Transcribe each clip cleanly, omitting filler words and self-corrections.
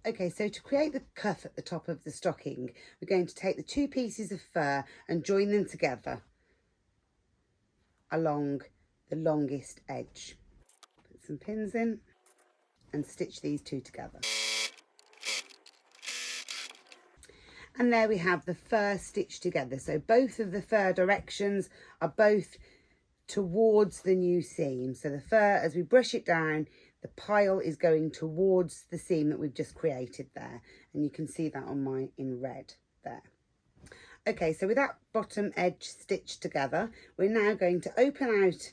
Okay, so to create the cuff at the top of the stocking, we're going to take the 2 pieces of fur and join them together along the longest edge. Put some pins in and stitch these 2 together. And there we have the fur stitched together. So both of the fur directions are both towards the new seam. So the fur, as we brush it down, the pile is going towards the seam that we've just created there. And you can see that on mine in red there. Okay, so with that bottom edge stitched together, we're now going to open out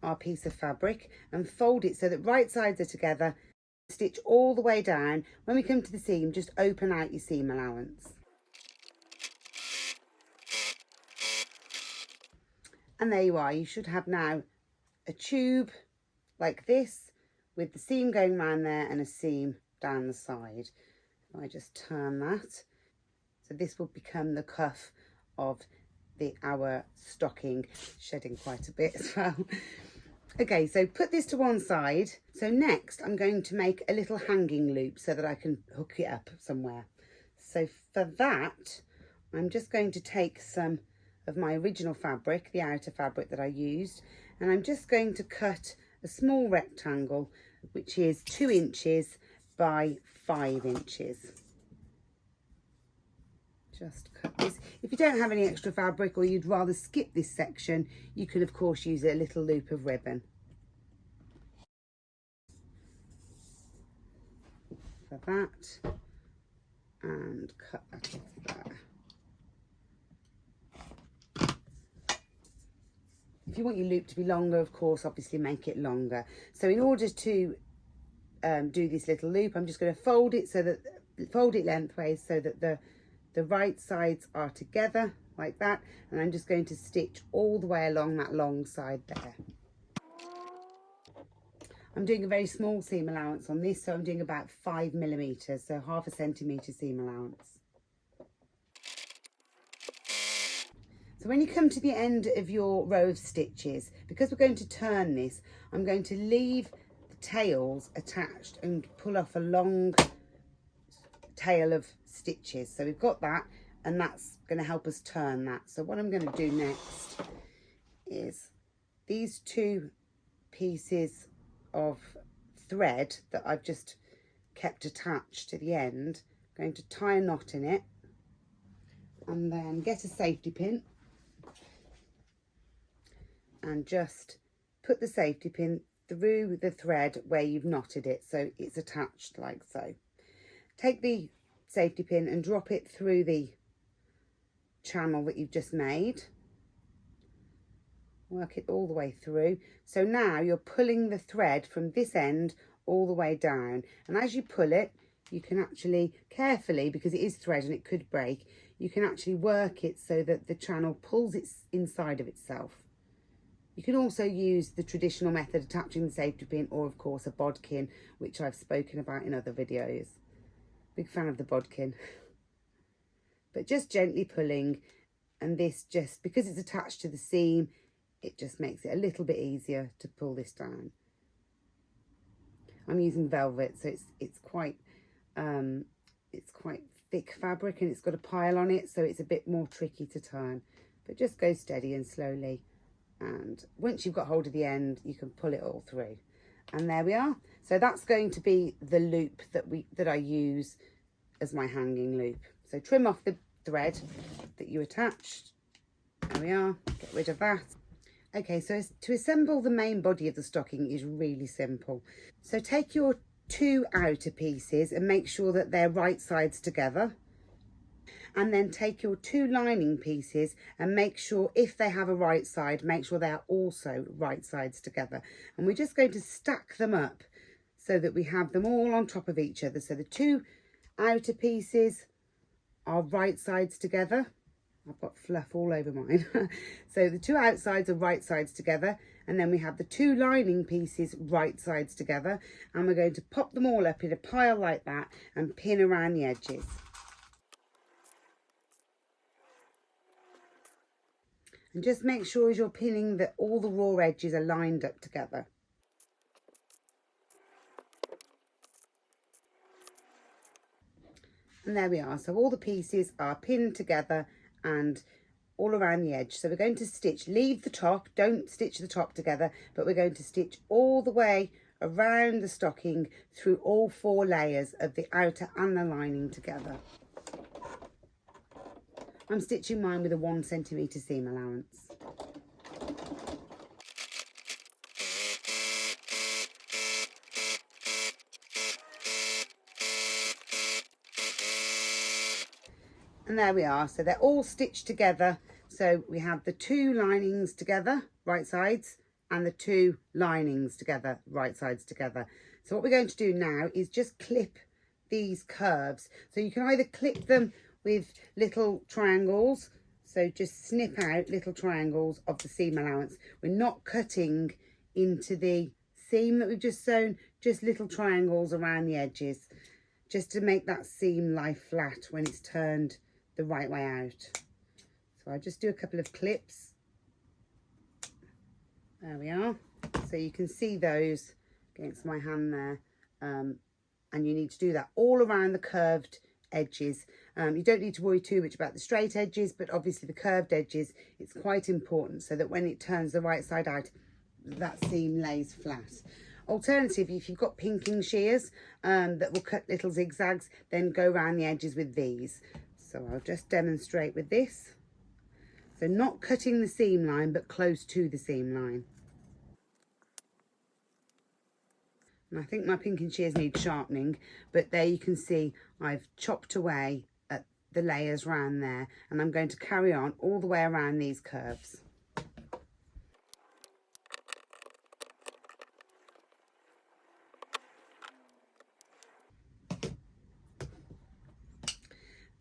our piece of fabric and fold it so that right sides are together. Stitch all the way down. When we come to the seam, just open out your seam allowance. And there you are. You should have now a tube like this with the seam going round there and a seam down the side. If I just turn that, so this will become the cuff of our stocking, shedding quite a bit as well. Okay, so put this to one side. So next I'm going to make a little hanging loop so that I can hook it up somewhere. So for that, I'm just going to take some of my original fabric, the outer fabric that I used, and I'm just going to cut a small rectangle which is 2 inches by 5 inches. Just cut this. If you don't have any extra fabric or you'd rather skip this section, you can of course use a little loop of ribbon. For that, and cut that off there. If you want your loop to be longer, of course, obviously make it longer. So in order to do this little loop, I'm just going to fold it lengthways so that the right sides are together like that, and I'm just going to stitch all the way along that long side there. I'm doing a very small seam allowance on this, so I'm doing about 5 millimeters, so 1/2 centimetre seam allowance. So when you come to the end of your row of stitches, because we're going to turn this, I'm going to leave the tails attached and pull off a long tail of stitches. So we've got that, and that's going to help us turn that. So what I'm going to do next is these 2 pieces of thread that I've just kept attached to the end, I'm going to tie a knot in it and then get a safety pin and just put the safety pin through the thread where you've knotted it so it's attached like so. Take the safety pin and drop it through the channel that you've just made. Work it all the way through. So now you're pulling the thread from this end all the way down, and as you pull it, you can actually carefully, because it is thread and it could break, you can actually work it so that the channel pulls it inside of itself. You can also use the traditional method, attaching the safety pin, or of course a bodkin, which I've spoken about in other videos. Big fan of the bodkin. But just gently pulling, and this just, because it's attached to the seam, it just makes it a little bit easier to pull this down. I'm using velvet, so it's quite thick fabric, and it's got a pile on it, so it's a bit more tricky to turn. But just go steady and slowly, and once you've got hold of the end, you can pull it all through. And there we are. So that's going to be the loop that I use as my hanging loop. So trim off the thread that you attached. There we are. Get rid of that. Okay, so to assemble the main body of the stocking is really simple. So take your 2 outer pieces and make sure that they're right sides together. And then take your 2 lining pieces and make sure, if they have a right side, make sure they are also right sides together. And we're just going to stack them up so that we have them all on top of each other. So the 2 outer pieces are right sides together. I've got fluff all over mine. So the 2 outsides are right sides together, and then we have the 2 lining pieces right sides together, and we're going to pop them all up in a pile like that and pin around the edges. And just make sure as you're pinning that all the raw edges are lined up together. And there we are. So all the pieces are pinned together and all around the edge. So we're going to stitch, leave the top, don't stitch the top together, but we're going to stitch all the way around the stocking through all 4 layers of the outer and the lining together. I'm stitching mine with a 1 centimetre seam allowance. And there we are. So they're all stitched together. So we have the 2 linings together, right sides, and the 2 linings together, right sides together. So what we're going to do now is just clip these curves. So you can either clip them with little triangles, so just snip out little triangles of the seam allowance. We're not cutting into the seam that we've just sewn, just little triangles around the edges, just to make that seam lie flat when it's turned the right way out. So I just do a couple of clips. There we are. So you can see those against my hand there. And you need to do that all around the curved edges. You don't need to worry too much about the straight edges, but obviously the curved edges, it's quite important so that when it turns the right side out, that seam lays flat. Alternatively, if you've got pinking shears that will cut little zigzags, then go around the edges with these. So I'll just demonstrate with this. So not cutting the seam line, but close to the seam line. And I think my pinking shears need sharpening, but there you can see I've chopped away at the layers around there, and I'm going to carry on all the way around these curves.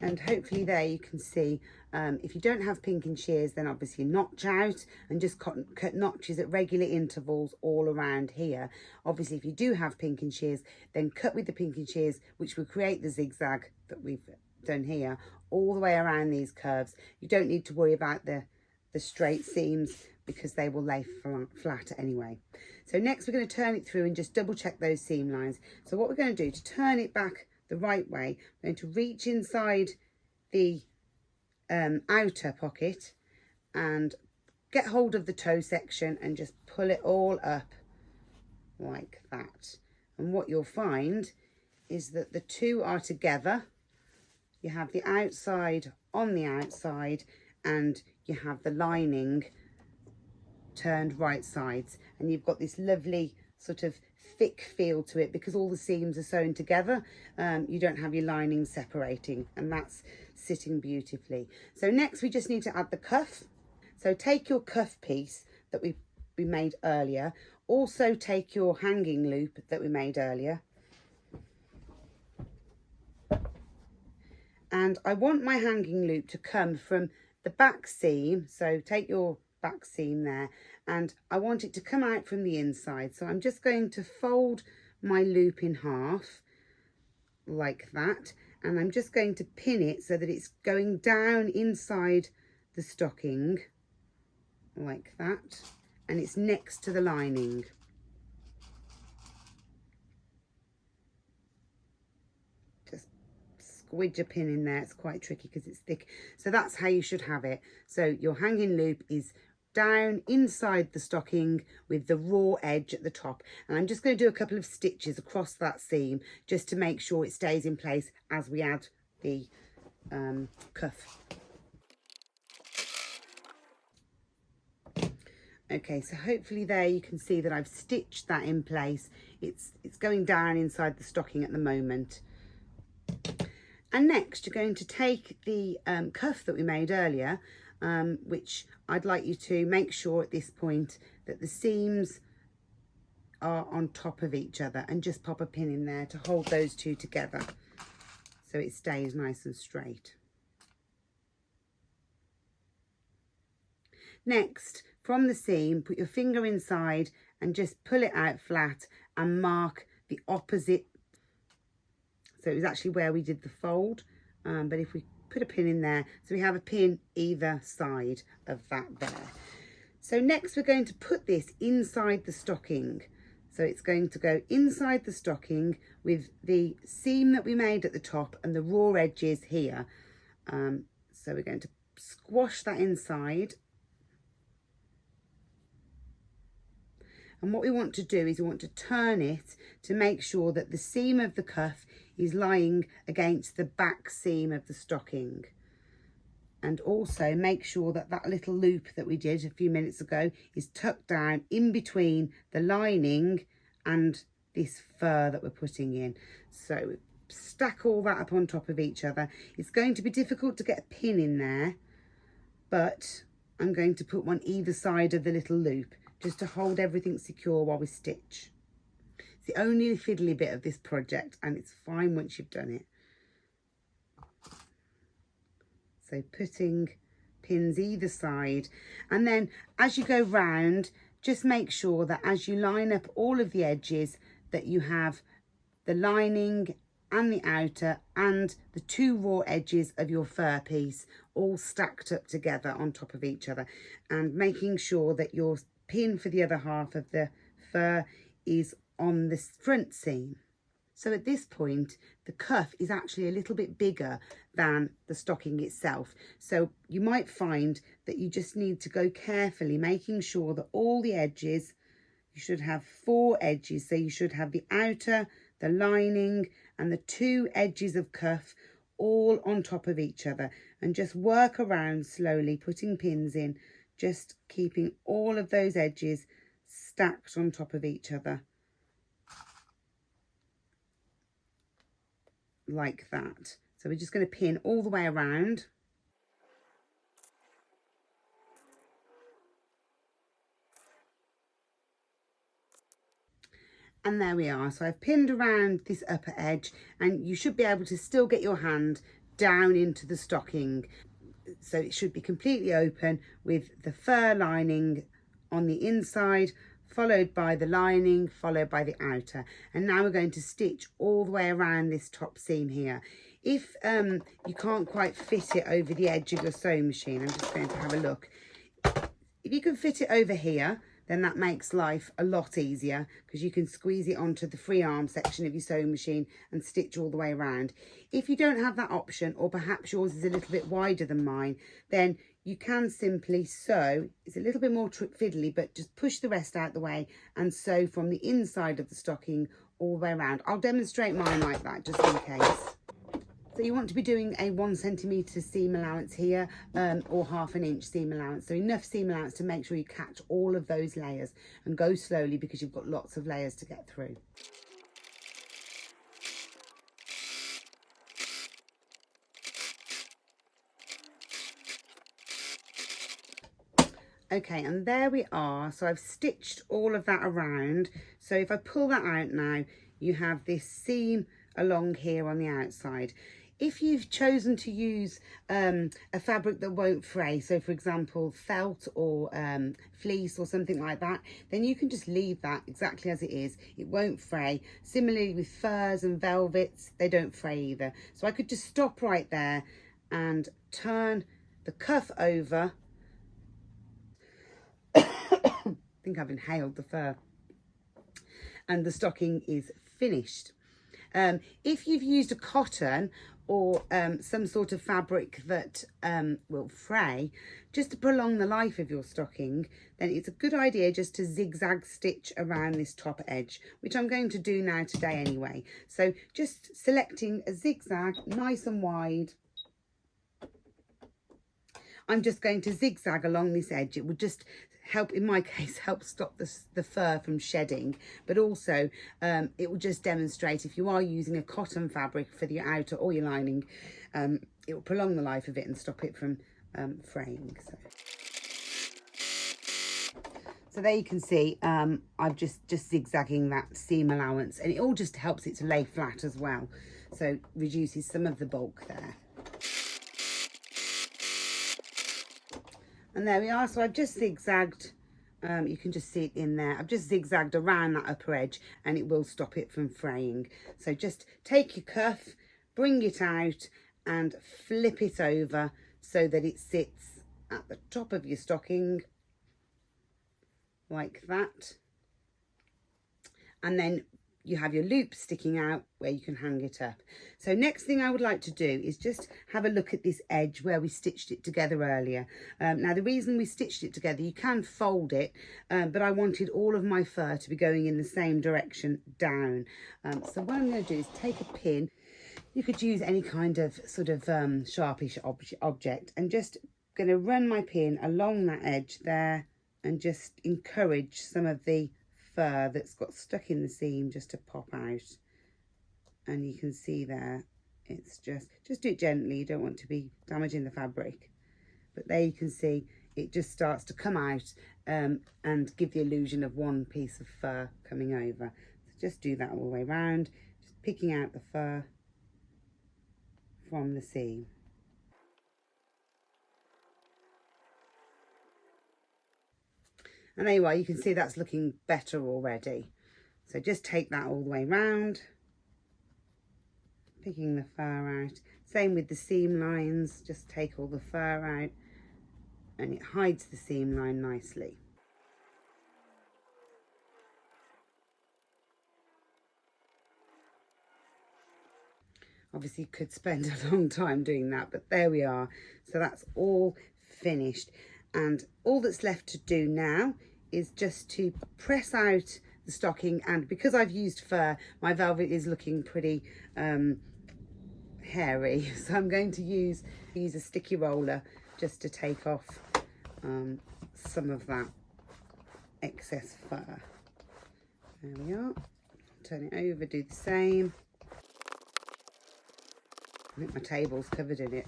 And hopefully there you can see, if you don't have pinking shears, then obviously notch out and just cut notches at regular intervals all around here. Obviously, if you do have pinking shears, then cut with the pinking shears, which will create the zigzag that we've done here, all the way around these curves. You don't need to worry about the straight seams because they will lay flat anyway. So next we're going to turn it through and just double check those seam lines. So what we're going to do to turn it back the right way, I'm going to reach inside the outer pocket and get hold of the toe section and just pull it all up like that. And what you'll find is that the 2 are together. You have the outside on the outside and you have the lining turned right sides, and you've got this lovely sort of thick feel to it because all the seams are sewn together. You don't have your lining separating, and that's sitting beautifully. So next we just need to add the cuff. So take your cuff piece that we made earlier, also take your hanging loop that we made earlier, and I want my hanging loop to come from the back seam. So take your back seam there, and I want it to come out from the inside. So I'm just going to fold my loop in half like that, and I'm just going to pin it so that it's going down inside the stocking like that, and it's next to the lining. Just squidge a pin in there. It's quite tricky because it's thick. So that's how you should have it. So your hanging loop is down inside the stocking with the raw edge at the top, and I'm just going to do a couple of stitches across that seam just to make sure it stays in place as we add the cuff. Okay, so hopefully there you can see that I've stitched that in place. It's going down inside the stocking at the moment. And next you're going to take the cuff that we made earlier, which I'd like you to make sure at this point that the seams are on top of each other, and just pop a pin in there to hold those 2 together so it stays nice and straight. Next, from the seam, put your finger inside and just pull it out flat and mark the opposite. So it was actually where we did the fold, but if we put a pin in there, so we have a pin either side of that there. So next we're going to put this inside the stocking. So it's going to go inside the stocking with the seam that we made at the top and the raw edges here. So we're going to squash that inside. And what we want to do is we want to turn it to make sure that the seam of the cuff is lying against the back seam of the stocking. And also make sure that that little loop that we did a few minutes ago is tucked down in between the lining and this fur that we're putting in. So stack all that up on top of each other. It's going to be difficult to get a pin in there, but I'm going to put one either side of the little loop just to hold everything secure while we stitch. It's the only fiddly bit of this project, and it's fine once you've done it. So putting pins either side, and then as you go round, just make sure that as you line up all of the edges that you have the lining and the outer and the two raw edges of your fur piece all stacked up together on top of each other, and making sure that your pin for the other half of the fur is on the front seam. So at this point, the cuff is actually a little bit bigger than the stocking itself. So you might find that you just need to go carefully, making sure that all the edges, you should have 4 edges. So you should have the outer, the lining, and the 2 edges of cuff all on top of each other. And just work around slowly, putting pins in, just keeping all of those edges stacked on top of each other. Like that. So we're just going to pin all the way around. And there we are. So I've pinned around this upper edge, and you should be able to still get your hand down into the stocking. So it should be completely open with the fur lining on the inside, followed by the lining, followed by the outer. And now we're going to stitch all the way around this top seam here. If you can't quite fit it over the edge of your sewing machine, I'm just going to have a look. If you can fit it over here, then that makes life a lot easier, because you can squeeze it onto the free arm section of your sewing machine and stitch all the way around. If you don't have that option, or perhaps yours is a little bit wider than mine, then you can simply sew. It's a little bit more fiddly, but just push the rest out the way and sew from the inside of the stocking all the way around. I'll demonstrate mine like that just in case. So you want to be doing a 1 centimetre seam allowance here, or 1/2 inch seam allowance. So enough seam allowance to make sure you catch all of those layers, and go slowly because you've got lots of layers to get through. Okay, and there we are. So I've stitched all of that around. So if I pull that out now, you have this seam along here on the outside. If you've chosen to use a fabric that won't fray, so for example felt or fleece or something like that, then you can just leave that exactly as it is. It won't fray. Similarly with furs and velvets, they don't fray either. So I could just stop right there and turn the cuff over. I think I've inhaled the fur. And the stocking is finished. If you've used a cotton or some sort of fabric that will fray, just to prolong the life of your stocking, then it's a good idea just to zigzag stitch around this top edge, which I'm going to do now today anyway. So just selecting a zigzag nice and wide. I'm just going to zigzag along this edge. It would just help, in my case, help stop the fur from shedding, but also it will just demonstrate if you are using a cotton fabric for the outer or your lining, it will prolong the life of it and stop it from fraying. So there you can see I've just zigzagging that seam allowance, and it all just helps it to lay flat as well, so reduces some of the bulk there. And there we are. So I've just zigzagged, you can just see it in there. I've just zigzagged around that upper edge, and it will stop it from fraying. So just take your cuff, bring it out and flip it over so that it sits at the top of your stocking like that. and then you have your loop sticking out where you can hang it up. So next thing I would like to do is just have a look at this edge where we stitched it together earlier. Now the reason we stitched it together, you can fold it, but I wanted all of my fur to be going in the same direction down. So what I'm going to do is take a pin. You could use any kind of sort of sharpish object, and just going to run my pin along that edge there and just encourage some of the fur that's got stuck in the seam just to pop out. And you can see there, it's just do it gently, you don't want to be damaging the fabric, but there you can see it just starts to come out and give the illusion of one piece of fur coming over. So just do that all the way around, just picking out the fur from the seam. And there you are, you can see that's looking better already. So just take that all the way round, picking the fur out. Same with the seam lines, just take all the fur out and it hides the seam line nicely. Obviously you could spend a long time doing that, but there we are. So that's all finished. And all that's left to do now is just to press out the stocking, and because I've used fur, my velvet is looking pretty hairy, so I'm going to use a sticky roller just to take off some of that excess fur. There we are. Turn it over, do the same. I think my table's covered in it.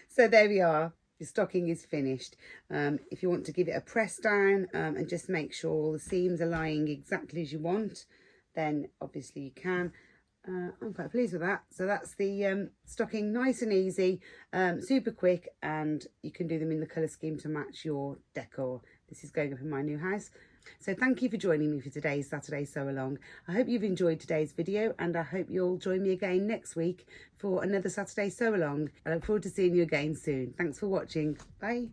So there we are. Your stocking is finished. If you want to give it a press down and just make sure all the seams are lying exactly as you want, then obviously you can. I'm quite pleased with that. So that's the stocking, nice and easy, super quick, and you can do them in the colour scheme to match your decor. This is going up in my new house. So thank you for joining me for today's Saturday Sew Along. I hope you've enjoyed today's video, and I hope you'll join me again next week for another Saturday Sew Along. I look forward to seeing you again soon. Thanks for watching. Bye.